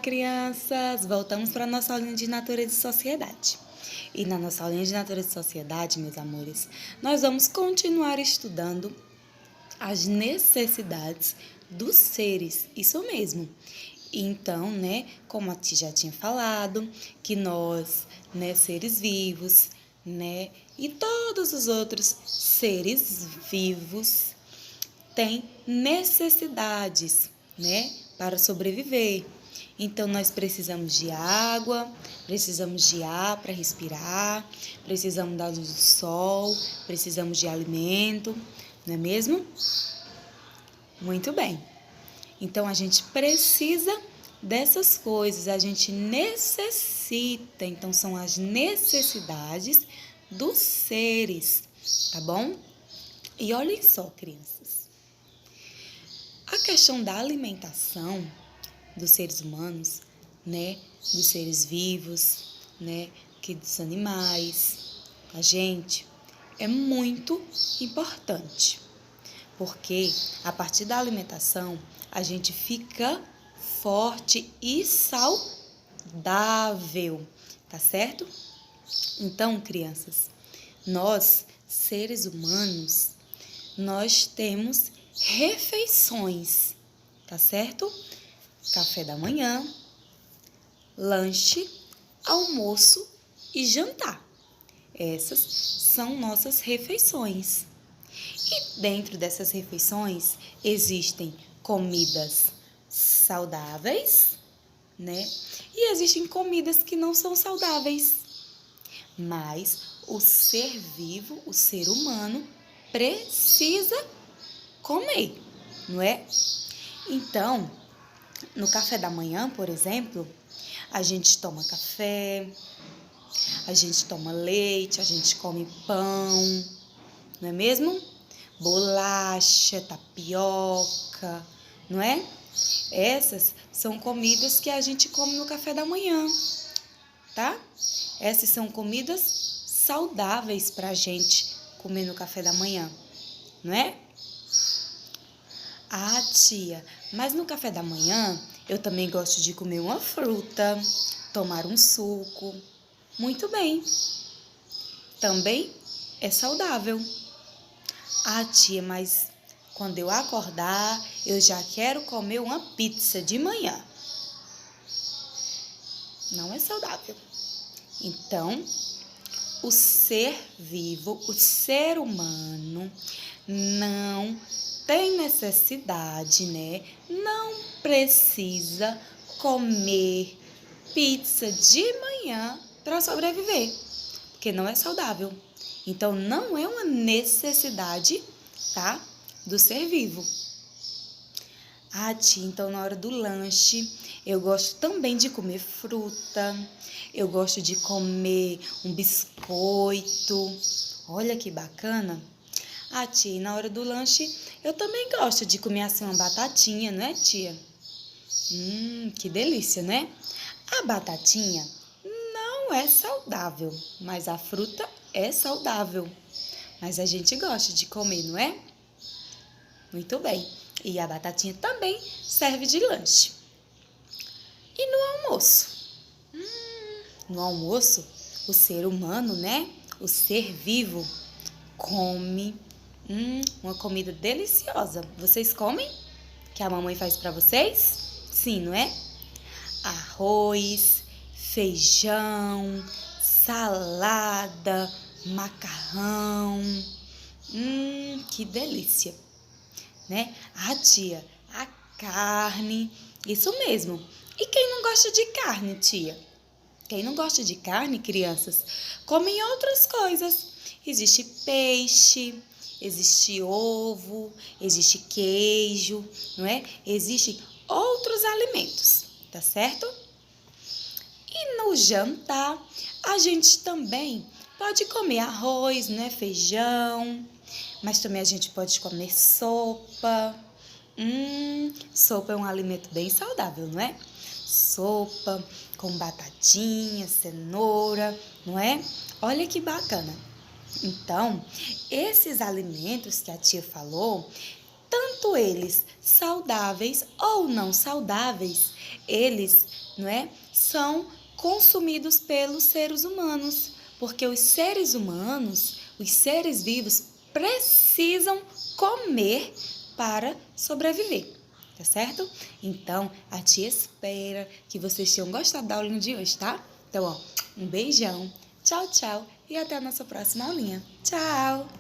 Crianças! Voltamos para a nossa aulinha de Natureza e Sociedade. E na nossa aulinha de Natureza e Sociedade, meus amores, nós vamos continuar estudando as necessidades dos seres, isso mesmo. Então, como a tia já tinha falado, que nós, seres vivos, e todos os outros seres vivos têm necessidades, para sobreviver. Então, nós precisamos de água, precisamos de ar para respirar, precisamos da luz do sol, precisamos de alimento, não é mesmo? Muito bem. Então, a gente precisa dessas coisas, a gente necessita. Então, são as necessidades dos seres, tá bom? E olhem só, crianças. A questão da alimentação dos seres humanos, dos seres vivos, que dos animais, a gente, é muito importante. Porque a partir da alimentação, a gente fica forte e saudável, tá certo? Então, crianças, nós, seres humanos, nós temos refeições, tá certo? Café da manhã, lanche, almoço e jantar. Essas são nossas refeições. E dentro dessas refeições existem comidas saudáveis, E existem comidas que não são saudáveis. Mas o ser vivo, o ser humano, precisa comer, não é? Então, no café da manhã, por exemplo, a gente toma café, a gente toma leite, a gente come pão, não é mesmo? Bolacha, tapioca, não é? Essas são comidas que a gente come no café da manhã, tá? Essas são comidas saudáveis pra gente comer no café da manhã, não é? Ah, tia, mas no café da manhã eu também gosto de comer uma fruta, tomar um suco. Muito bem. Também é saudável. Ah, tia, mas quando eu acordar, eu já quero comer uma pizza de manhã. Não é saudável. Então, o ser vivo, o ser humano, não tem necessidade, Não precisa comer pizza de manhã para sobreviver, porque não é saudável. Então, não é uma necessidade, tá? Do ser vivo. Ah, tia, então na hora do lanche, eu gosto também de comer fruta, eu gosto de comer um biscoito. Olha que bacana. Ah, tia, e na hora do lanche, eu também gosto de comer assim uma batatinha, não é, tia? Que delícia, né? A batatinha não é saudável, mas a fruta é saudável. Mas a gente gosta de comer, não é? Muito bem. E a batatinha também serve de lanche. E no almoço? No almoço, o ser humano, o ser vivo, come uma comida deliciosa. Vocês comem? Que a mamãe faz para vocês? Sim, não é? Arroz, feijão, salada, macarrão. Que delícia, Ah, tia, a carne, isso mesmo. E quem não gosta de carne, tia? Quem não gosta de carne, crianças, comem outras coisas. Existe peixe, existe ovo, existe queijo, não é? Existem outros alimentos, tá certo? E no jantar, a gente também pode comer arroz, feijão, mas também a gente pode comer sopa. Sopa é um alimento bem saudável, não é? Sopa com batatinha, cenoura, não é? Olha que bacana. Então, esses alimentos que a tia falou tanto eles saudáveis ou não saudáveis, eles, não é, são consumidos pelos seres humanos, porque os seres humanos, os seres vivos, precisam comer para sobreviver, tá certo? Então, a tia espera que vocês tenham gostado da aulinha de hoje, tá? Então, ó, um beijão, tchau, tchau e até a nossa próxima aulinha. Tchau!